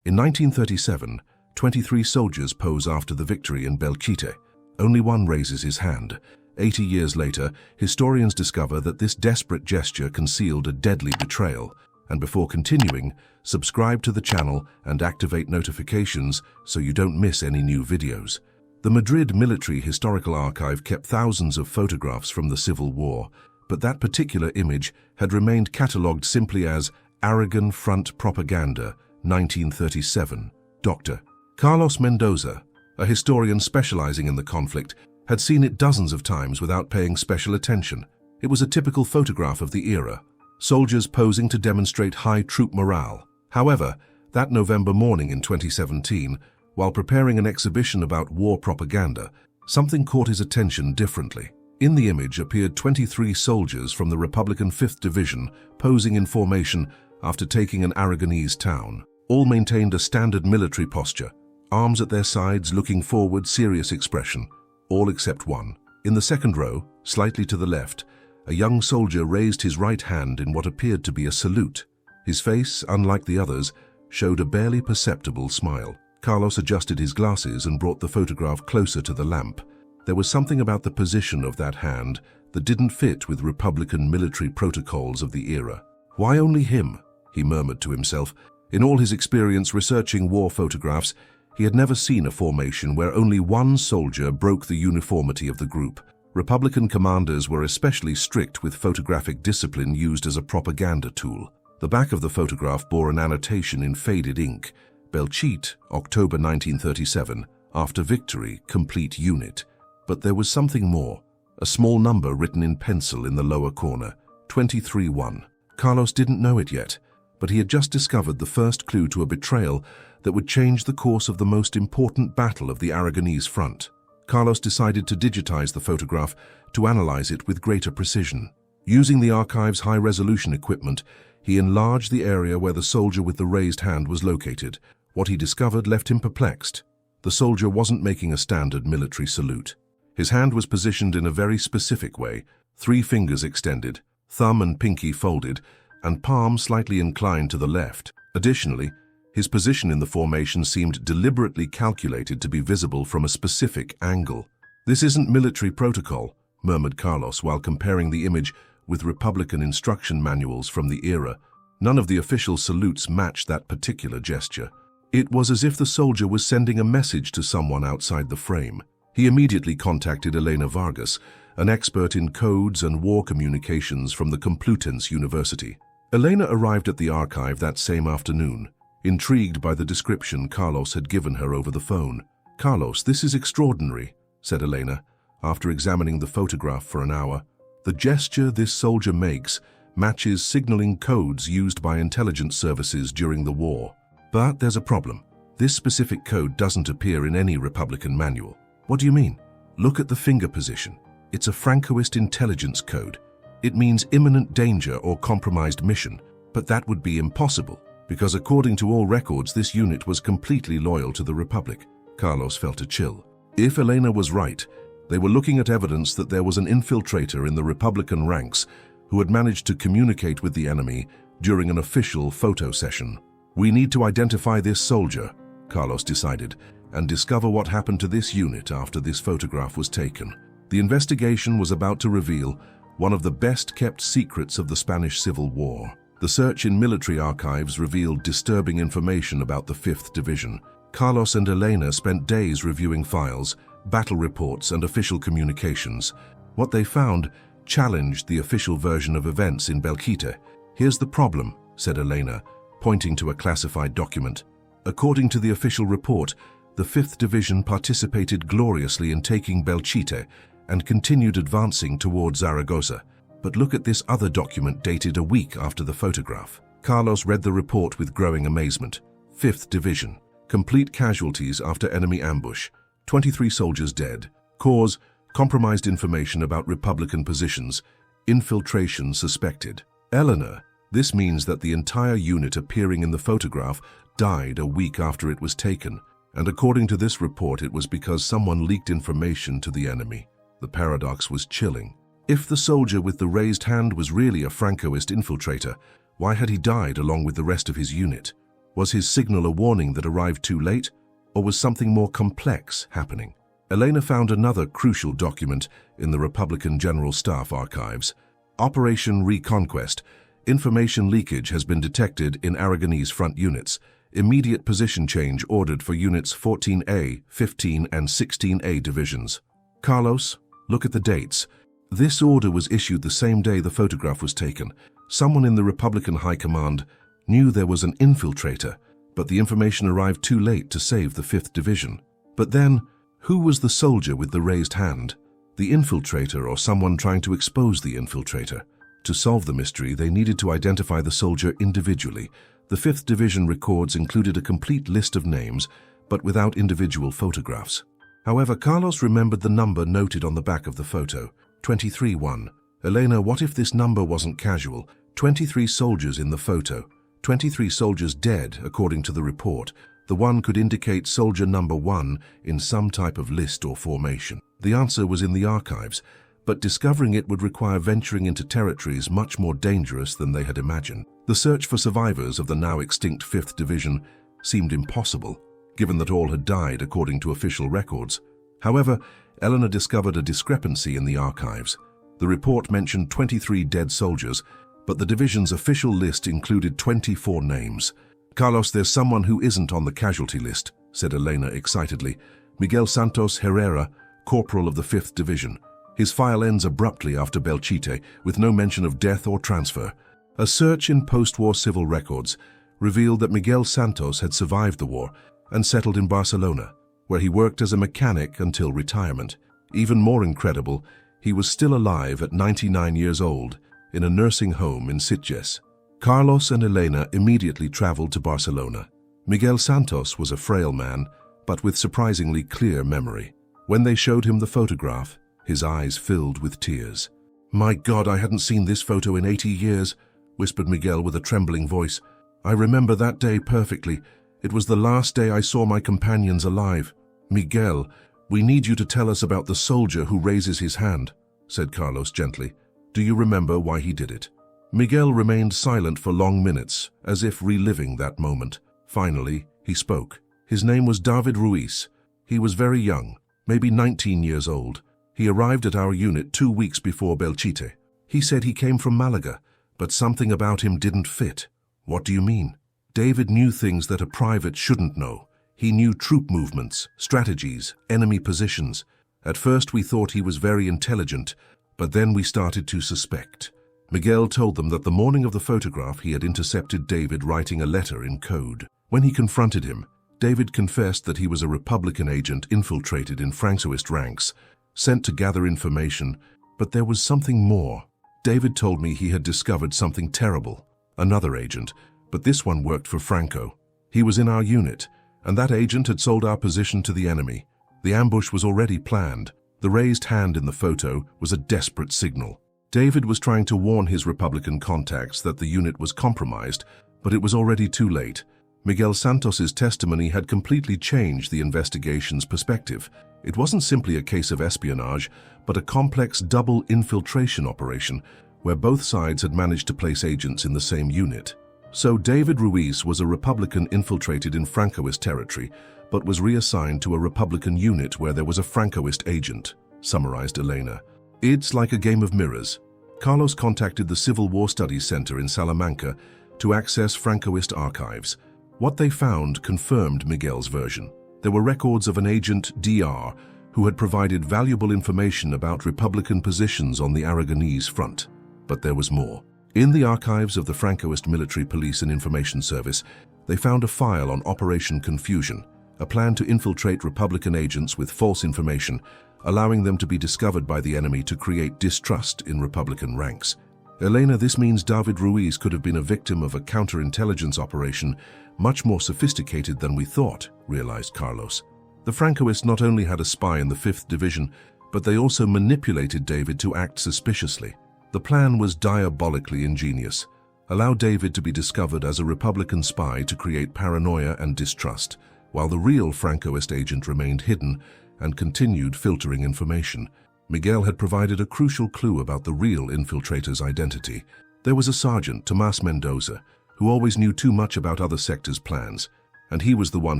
In 1937, 23 soldiers pose after the victory in Belchite. Only one raises his hand. 80 years later, historians discover that this desperate gesture concealed a deadly betrayal. And before continuing, subscribe to the channel and activate notifications so you don't miss any new videos. The Madrid Military Historical Archive kept thousands of photographs from the Civil War, but that particular image had remained catalogued simply as Aragon Front Propaganda, 1937. Dr. Carlos Mendoza, a historian specializing in the conflict, had seen it dozens of times without paying special attention. It was a typical photograph of the era, soldiers posing to demonstrate high troop morale. However, that November morning in 2017, while preparing an exhibition about war propaganda, something caught his attention differently. In the image appeared 23 soldiers from the Republican 5th Division posing in formation after taking an Aragonese town. All maintained a standard military posture, arms at their sides, looking forward, serious expression, all except one. In the second row, slightly to the left, a young soldier raised his right hand in what appeared to be a salute. His face, unlike the others, showed a barely perceptible smile. Carlos adjusted his glasses and brought the photograph closer to the lamp. There was something about the position of that hand that didn't fit with Republican military protocols of the era. "Why only him?" he murmured to himself. In all his experience researching war photographs, he had never seen a formation where only one soldier broke the uniformity of the group. Republican commanders were especially strict with photographic discipline used as a propaganda tool. The back of the photograph bore an annotation in faded ink: Belchite, October 1937, after victory, complete unit. But there was something more, a small number written in pencil in the lower corner, 23-1. Carlos didn't know it yet, but he had just discovered the first clue to a betrayal that would change the course of the most important battle of the Aragonese front. Carlos decided to digitize the photograph to analyze it with greater precision. Using the archive's high-resolution equipment, he enlarged the area where the soldier with the raised hand was located. What he discovered left him perplexed. The soldier wasn't making a standard military salute. His hand was positioned in a very specific way, 3 fingers extended, thumb and pinky folded, and palm slightly inclined to the left. Additionally, his position in the formation seemed deliberately calculated to be visible from a specific angle. "This isn't military protocol," murmured Carlos while comparing the image with Republican instruction manuals from the era. None of the official salutes matched that particular gesture. It was as if the soldier was sending a message to someone outside the frame. He immediately contacted Elena Vargas, an expert in codes and war communications from the Complutense University. Elena arrived at the archive that same afternoon, intrigued by the description Carlos had given her over the phone. "Carlos, this is extraordinary," said Elena, after examining the photograph for an hour. "The gesture this soldier makes matches signaling codes used by intelligence services during the war. But there's a problem. This specific code doesn't appear in any Republican manual." "What do you mean?" "Look at the finger position. It's a Francoist intelligence code. It means imminent danger or compromised mission, but that would be impossible, because according to all records, this unit was completely loyal to the Republic." Carlos felt a chill. If Elena was right, they were looking at evidence that there was an infiltrator in the Republican ranks who had managed to communicate with the enemy during an official photo session. "We need to identify this soldier," Carlos decided, "and discover what happened to this unit after this photograph was taken." The investigation was about to reveal one of the best-kept secrets of the Spanish Civil War. The search in military archives revealed disturbing information about the 5th Division. Carlos and Elena spent days reviewing files, battle reports, and official communications. What they found challenged the official version of events in Belchite. "Here's the problem," said Elena, pointing to a classified document. "According to the official report, the 5th Division participated gloriously in taking Belchite and continued advancing towards Zaragoza. But look at this other document dated a week after the photograph." Carlos read the report with growing amazement. 5th Division. Complete casualties after enemy ambush. 23 soldiers dead. Cause: compromised information about Republican positions. Infiltration suspected. "Eleanor, this means that the entire unit appearing in the photograph died a week after it was taken. And according to this report, it was because someone leaked information to the enemy." The paradox was chilling. If the soldier with the raised hand was really a Francoist infiltrator, why had he died along with the rest of his unit? Was his signal a warning that arrived too late, or was something more complex happening? Elena found another crucial document in the Republican General Staff archives. Operation Reconquest. Information leakage has been detected in Aragonese front units. Immediate position change ordered for units 14A, 15 and 16A divisions. Carlos, look at the dates. This order was issued the same day the photograph was taken. Someone in the Republican High Command knew there was an infiltrator, but the information arrived too late to save the 5th Division. But then, who was the soldier with the raised hand? The infiltrator or someone trying to expose the infiltrator? To solve the mystery, they needed to identify the soldier individually. The 5th Division records included a complete list of names, but without individual photographs. However, Carlos remembered the number noted on the back of the photo, 23-1. Elena, what if this number wasn't casual? 23 soldiers in the photo. 23 soldiers dead, according to the report. The 1 could indicate soldier number 1 in some type of list or formation. The answer was in the archives, but discovering it would require venturing into territories much more dangerous than they had imagined. The search for survivors of the now extinct 5th Division seemed impossible, given that all had died according to official records. However, Eleanor discovered a discrepancy in the archives. The report mentioned 23 dead soldiers, but the division's official list included 24 names. Carlos, there's someone who isn't on the casualty list, said Elena excitedly. Miguel Santos Herrera, corporal of the 5th Division. His file ends abruptly after Belchite, with no mention of death or transfer. A search in post-war civil records revealed that Miguel Santos had survived the war and settled in Barcelona, where he worked as a mechanic until retirement. Even more incredible, he was still alive at 99 years old in a nursing home in Sitges. Carlos and Elena immediately traveled to Barcelona. Miguel Santos was a frail man, but with surprisingly clear memory. When they showed him the photograph, his eyes filled with tears. "My God, I hadn't seen this photo in 80 years, whispered Miguel with a trembling voice. "I remember that day perfectly. It was the last day I saw my companions alive." "Miguel, we need you to tell us about the soldier who raises his hand," said Carlos gently. "Do you remember why he did it?" Miguel remained silent for long minutes, as if reliving that moment. Finally, he spoke. His name was David Ruiz. He was very young, maybe 19 years old. He arrived at our unit 2 weeks before Belchite. He said he came from Malaga, but something about him didn't fit. "What do you mean?" "David knew things that a private shouldn't know. He knew troop movements, strategies, enemy positions. At first we thought he was very intelligent, but then we started to suspect." Miguel told them that the morning of the photograph he had intercepted David writing a letter in code. When he confronted him, David confessed that he was a Republican agent infiltrated in Francoist ranks, sent to gather information, but there was something more. David told me he had discovered something terrible. Another agent, but this one worked for Franco. He was in our unit, and that agent had sold our position to the enemy. The ambush was already planned. The raised hand in the photo was a desperate signal. David was trying to warn his Republican contacts that the unit was compromised, but it was already too late. Miguel Santos's testimony had completely changed the investigation's perspective. It wasn't simply a case of espionage, but a complex double infiltration operation where both sides had managed to place agents in the same unit. So David Ruiz was a Republican infiltrated in Francoist territory, but was reassigned to a Republican unit where there was a Francoist agent, summarized Elena. "It's like a game of mirrors." Carlos contacted the Civil War Studies Center in Salamanca to access Francoist archives. What they found confirmed Miguel's version. There were records of an agent, DR, who had provided valuable information about Republican positions on the Aragonese front. But there was more. In the archives of the Francoist Military Police and Information Service, they found a file on Operation Confusion, a plan to infiltrate Republican agents with false information, allowing them to be discovered by the enemy to create distrust in Republican ranks. Elena, this means David Ruiz could have been a victim of a counterintelligence operation much more sophisticated than we thought, realized Carlos. The Francoists not only had a spy in the 5th Division, but they also manipulated David to act suspiciously. The plan was diabolically ingenious. Allow David to be discovered as a Republican spy to create paranoia and distrust, while the real Francoist agent remained hidden and continued filtering information. Miguel had provided a crucial clue about the real infiltrator's identity. There was a sergeant, Tomas Mendoza, who always knew too much about other sectors' plans, and he was the one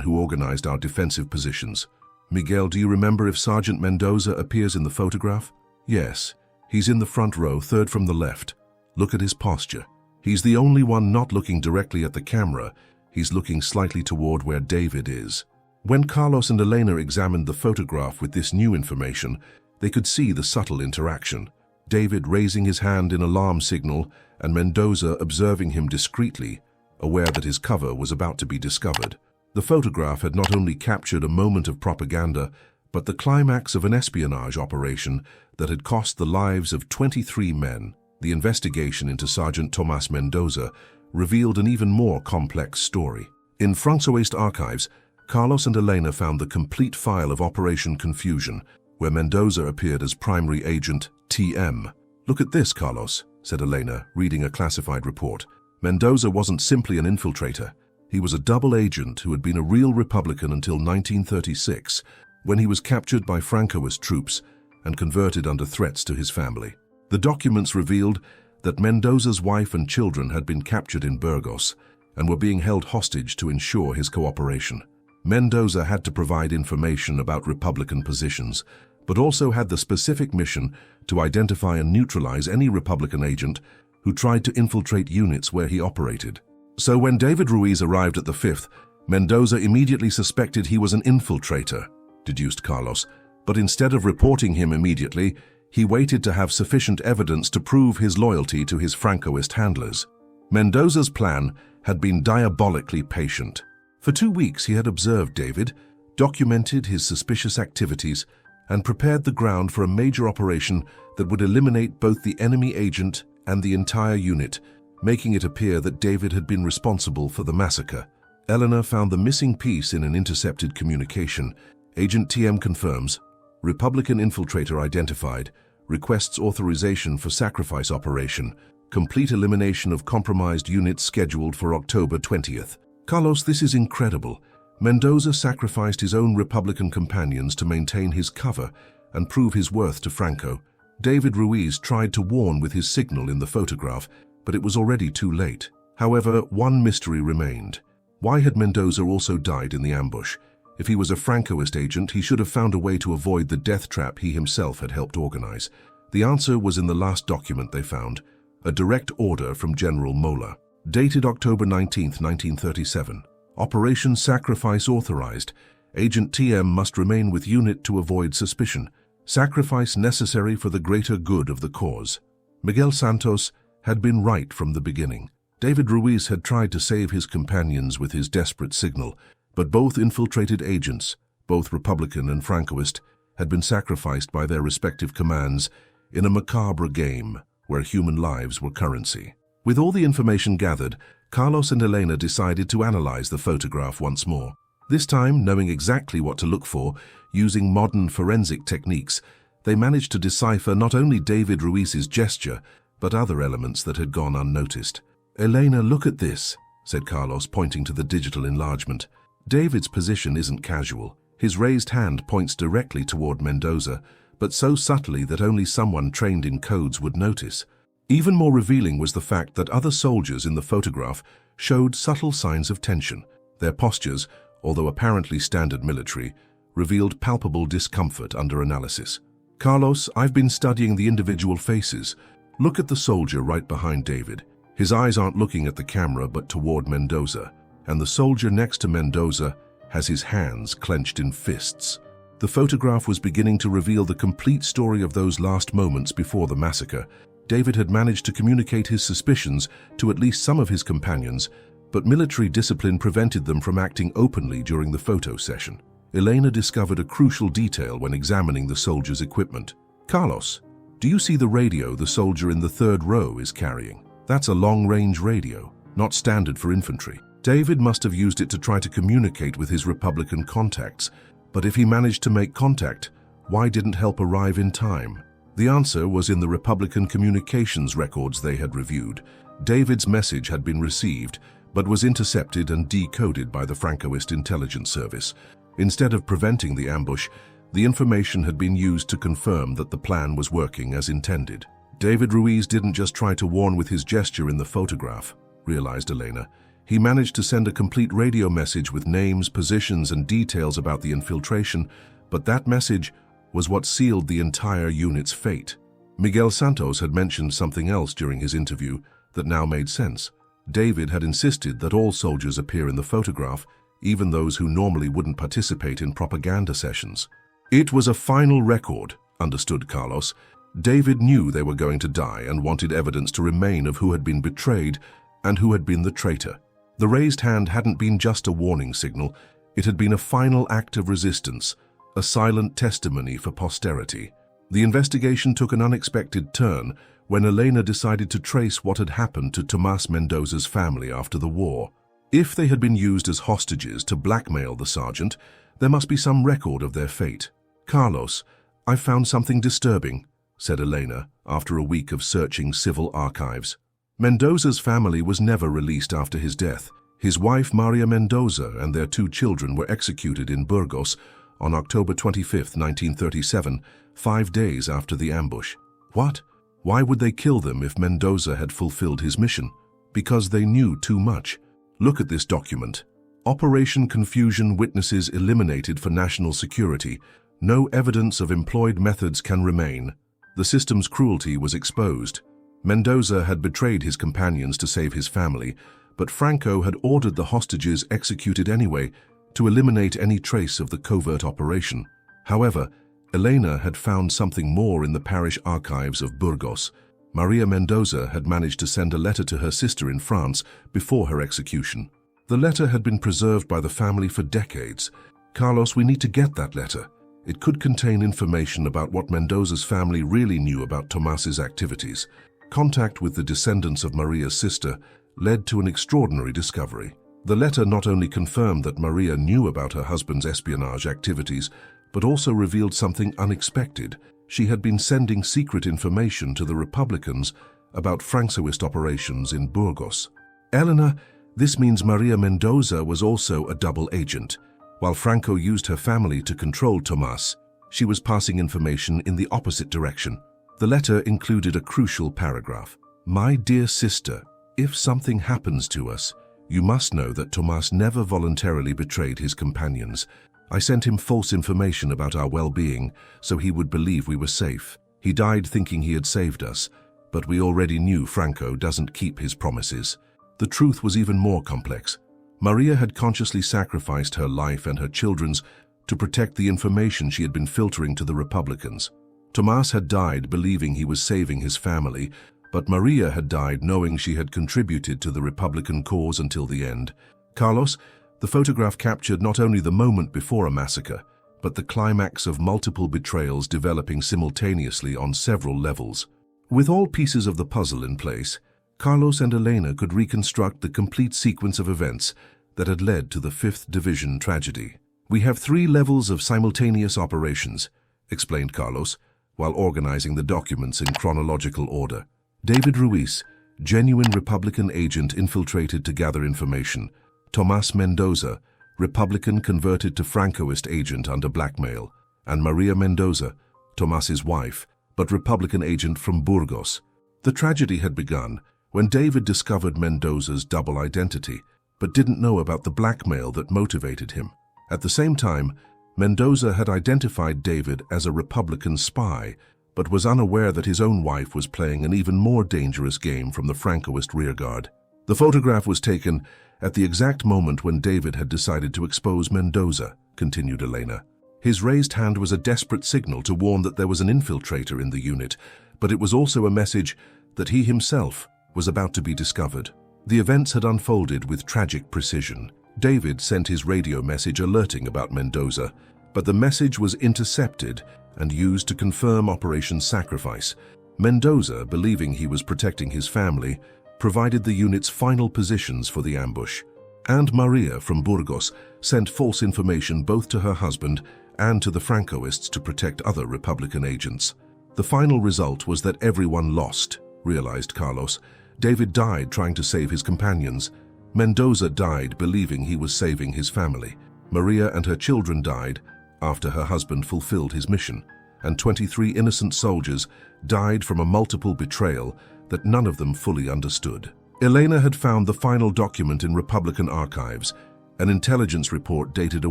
who organized our defensive positions. Miguel, do you remember if Sergeant Mendoza appears in the photograph? Yes, he's in the front row, third from the left. Look at his posture. He's the only one not looking directly at the camera. He's looking slightly toward where David is. When Carlos and Elena examined the photograph with this new information, they could see the subtle interaction. David raising his hand in alarm signal and Mendoza observing him discreetly, aware that his cover was about to be discovered. The photograph had not only captured a moment of propaganda, but the climax of an espionage operation that had cost the lives of 23 men. The investigation into Sergeant Tomas Mendoza revealed an even more complex story. In Francoist archives, Carlos and Elena found the complete file of Operation Confusion, where Mendoza appeared as primary agent TM. "Look at this, Carlos," said Elena, reading a classified report. Mendoza wasn't simply an infiltrator. He was a double agent who had been a real Republican until 1936, when he was captured by Francoist troops and converted under threats to his family. The documents revealed that Mendoza's wife and children had been captured in Burgos and were being held hostage to ensure his cooperation. Mendoza had to provide information about Republican positions, but also had the specific mission to identify and neutralize any Republican agent who tried to infiltrate units where he operated. So when David Ruiz arrived at the 5th, Mendoza immediately suspected he was an infiltrator, deduced Carlos, but instead of reporting him immediately, he waited to have sufficient evidence to prove his loyalty to his Francoist handlers. Mendoza's plan had been diabolically patient. For 2 weeks he had observed David, documented his suspicious activities, and prepared the ground for a major operation that would eliminate both the enemy agent and the entire unit, making it appear that David had been responsible for the massacre. Eleanor found the missing piece in an intercepted communication. Agent TM confirms, Republican infiltrator identified, requests authorization for sacrifice operation, complete elimination of compromised units scheduled for October 20th. Carlos, this is incredible. Mendoza sacrificed his own Republican companions to maintain his cover and prove his worth to Franco. David Ruiz tried to warn with his signal in the photograph, but it was already too late. However, one mystery remained. Why had Mendoza also died in the ambush? If he was a Francoist agent, he should have found a way to avoid the death trap he himself had helped organize. The answer was in the last document they found, a direct order from General Mola. Dated October 19, 1937. Operation Sacrifice authorized. Agent TM must remain with unit to avoid suspicion. Sacrifice necessary for the greater good of the cause. Miguel Santos had been right from the beginning. David Ruiz had tried to save his companions with his desperate signal, but both infiltrated agents, both Republican and Francoist, had been sacrificed by their respective commands in a macabre game where human lives were currency. With all the information gathered, Carlos and Elena decided to analyze the photograph once more. This time, knowing exactly what to look for, using modern forensic techniques, they managed to decipher not only David Ruiz's gesture, but other elements that had gone unnoticed. "Elena, look at this," said Carlos, pointing to the digital enlargement. David's position isn't casual. His raised hand points directly toward Mendoza, but so subtly that only someone trained in codes would notice. Even more revealing was the fact that other soldiers in the photograph showed subtle signs of tension. Their postures, although apparently standard military, revealed palpable discomfort under analysis. "Carlos, I've been studying the individual faces. Look at the soldier right behind David. His eyes aren't looking at the camera but toward Mendoza, and the soldier next to Mendoza has his hands clenched in fists." The photograph was beginning to reveal the complete story of those last moments before the massacre. David had managed to communicate his suspicions to at least some of his companions, but military discipline prevented them from acting openly during the photo session. Elena discovered a crucial detail when examining the soldier's equipment. "Carlos, do you see the radio the soldier in the third row is carrying? That's a long-range radio, not standard for infantry. David must have used it to try to communicate with his Republican contacts, but if he managed to make contact, why didn't help arrive in time?" The answer was in the Republican communications records they had reviewed. David's message had been received, but was intercepted and decoded by the Francoist intelligence service. Instead of preventing the ambush, the information had been used to confirm that the plan was working as intended. David Ruiz didn't just try to warn with his gesture in the photograph. realized Elena. He managed to send a complete radio message with names, positions, and details about the infiltration, but that message was what sealed the entire unit's fate. Miguel Santos had mentioned something else during his interview that now made sense. David had insisted that all soldiers appear in the photograph, even those who normally wouldn't participate in propaganda sessions. It was a final record, understood Carlos. David knew they were going to die and wanted evidence to remain of who had been betrayed and who had been the traitor. The raised hand hadn't been just a warning signal, it had been a final act of resistance, a silent testimony for posterity. The investigation took an unexpected turn when Elena decided to trace what had happened to Tomás Mendoza's family after the war. If they had been used as hostages to blackmail the sergeant, there must be some record of their fate. "Carlos, I've found something disturbing," said Elena after a week of searching civil archives. Mendoza's family was never released after his death. His wife Maria Mendoza and their 2 children were executed in Burgos on October 25, 1937, 5 days after the ambush. What? Why would they kill them if Mendoza had fulfilled his mission? Because they knew too much. Look at this document. Operation Confusion Witnesses Eliminated for National Security. No evidence of employed methods can remain. The system's cruelty was exposed. Mendoza had betrayed his companions to save his family, but Franco had ordered the hostages executed anyway to eliminate any trace of the covert operation. However, Elena had found something more in the parish archives of Burgos. Maria Mendoza had managed to send a letter to her sister in France before her execution. The letter had been preserved by the family for decades. "Carlos, we need to get that letter. It could contain information about what Mendoza's family really knew about Tomás's activities." Contact with the descendants of Maria's sister led to an extraordinary discovery. The letter not only confirmed that Maria knew about her husband's espionage activities, but also revealed something unexpected. She had been sending secret information to the Republicans about Francoist operations in Burgos. "Elena, this means Maria Mendoza was also a double agent. While Franco used her family to control Tomás, she was passing information in the opposite direction." The letter included a crucial paragraph. "My dear sister, if something happens to us, you must know that Tomás never voluntarily betrayed his companions. I sent him false information about our well-being so he would believe we were safe. He died thinking he had saved us, but we already knew Franco doesn't keep his promises." The truth was even more complex. Maria had consciously sacrificed her life and her children's to protect the information she had been filtering to the Republicans. Tomás had died believing he was saving his family, but Maria had died knowing she had contributed to the Republican cause until the end. "Carlos, the photograph captured not only the moment before a massacre, but the climax of multiple betrayals developing simultaneously on several levels." With all pieces of the puzzle in place, Carlos and Elena could reconstruct the complete sequence of events that had led to the 5th Division tragedy. "We have 3 levels of simultaneous operations," explained Carlos, while organizing the documents in chronological order. "David Ruiz, genuine Republican agent infiltrated to gather information. Tomás Mendoza, Republican converted to Francoist agent under blackmail. And Maria Mendoza, Tomás's wife, but Republican agent from Burgos." The tragedy had begun when David discovered Mendoza's double identity, but didn't know about the blackmail that motivated him. At the same time, Mendoza had identified David as a Republican spy, but was unaware that his own wife was playing an even more dangerous game from the Francoist rearguard. The photograph was taken at the exact moment when David had decided to expose Mendoza, continued Elena. His raised hand was a desperate signal to warn that there was an infiltrator in the unit, but it was also a message that he himself was about to be discovered. The events had unfolded with tragic precision. David sent his radio message alerting about Mendoza, but the message was intercepted and used to confirm Operation Sacrifice. Mendoza, believing he was protecting his family, provided the unit's final positions for the ambush. And Maria from Burgos sent false information both to her husband and to the Francoists to protect other Republican agents. The final result was that everyone lost, realized Carlos. David died trying to save his companions. Mendoza died believing he was saving his family. Maria and her children died after her husband fulfilled his mission, and 23 innocent soldiers died from a multiple betrayal that none of them fully understood. Elena had found the final document in Republican archives, an intelligence report dated a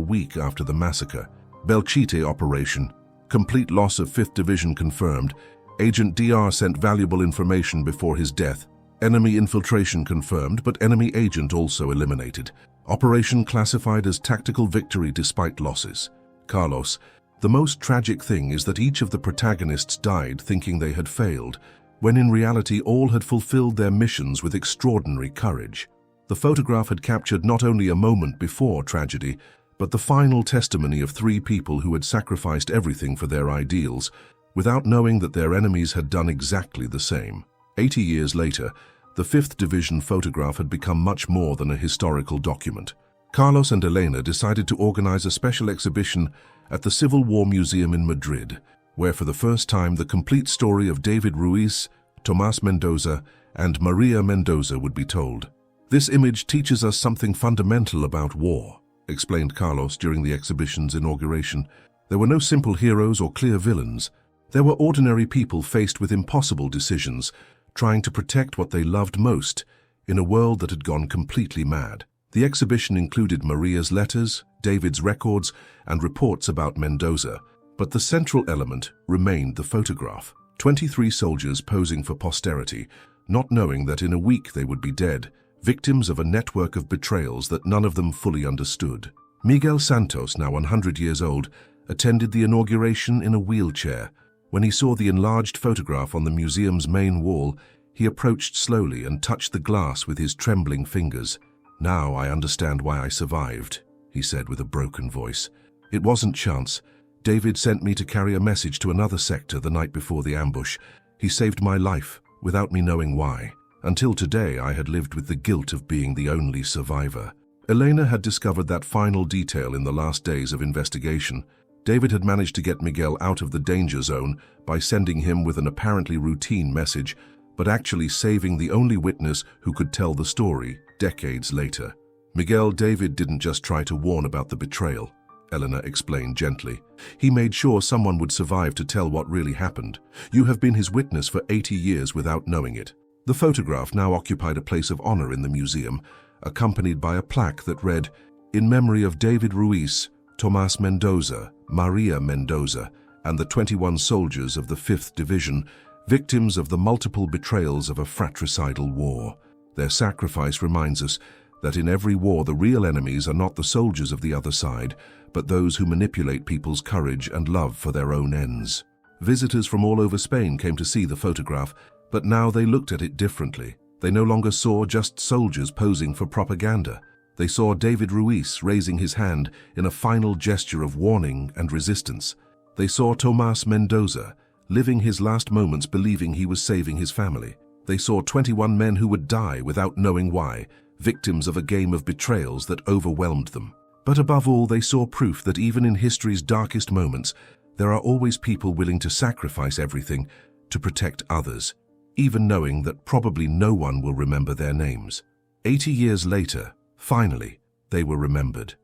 week after the massacre. Belchite operation. Complete loss of 5th Division confirmed. Agent DR sent valuable information before his death. Enemy infiltration confirmed, but enemy agent also eliminated. Operation classified as tactical victory despite losses. Carlos, the most tragic thing is that each of the protagonists died thinking they had failed, when in reality all had fulfilled their missions with extraordinary courage. The photograph had captured not only a moment before tragedy, but the final testimony of 3 people who had sacrificed everything for their ideals, without knowing that their enemies had done exactly the same. 80 years later, the 5th Division photograph had become much more than a historical document. Carlos and Elena decided to organize a special exhibition at the Civil War Museum in Madrid, where for the first time the complete story of David Ruiz, Tomás Mendoza, and Maria Mendoza would be told. This image teaches us something fundamental about war, explained Carlos during the exhibition's inauguration. There were no simple heroes or clear villains. There were ordinary people faced with impossible decisions, trying to protect what they loved most in a world that had gone completely mad. The exhibition included Maria's letters, David's records, and reports about Mendoza, but the central element remained the photograph. 23 soldiers posing for posterity, not knowing that in a week they would be dead, victims of a network of betrayals that none of them fully understood. Miguel Santos, now 100 years old, attended the inauguration in a wheelchair. When he saw the enlarged photograph on the museum's main wall, he approached slowly and touched the glass with his trembling fingers. "Now I understand why I survived," he said with a broken voice. "It wasn't chance. David sent me to carry a message to another sector the night before the ambush. He saved my life, without me knowing why. Until today, I had lived with the guilt of being the only survivor." Elena had discovered that final detail in the last days of investigation. David had managed to get Miguel out of the danger zone by sending him with an apparently routine message, but actually saving the only witness who could tell the story decades later. David didn't just try to warn about the betrayal, Elena explained gently. He made sure someone would survive to tell what really happened. You have been his witness for 80 years without knowing it. The photograph now occupied a place of honor in the museum, accompanied by a plaque that read, "In memory of David Ruiz, Tomás Mendoza, Maria Mendoza, and the 21 soldiers of the 5th Division, victims of the multiple betrayals of a fratricidal war. Their sacrifice reminds us that in every war the real enemies are not the soldiers of the other side, but those who manipulate people's courage and love for their own ends." Visitors from all over Spain came to see the photograph, but now they looked at it differently. They no longer saw just soldiers posing for propaganda. They saw David Ruiz raising his hand in a final gesture of warning and resistance. They saw Tomás Mendoza living his last moments believing he was saving his family. They saw 21 men who would die without knowing why, victims of a game of betrayals that overwhelmed them. But above all, they saw proof that even in history's darkest moments, there are always people willing to sacrifice everything to protect others, even knowing that probably no one will remember their names. 80 years later, finally, they were remembered.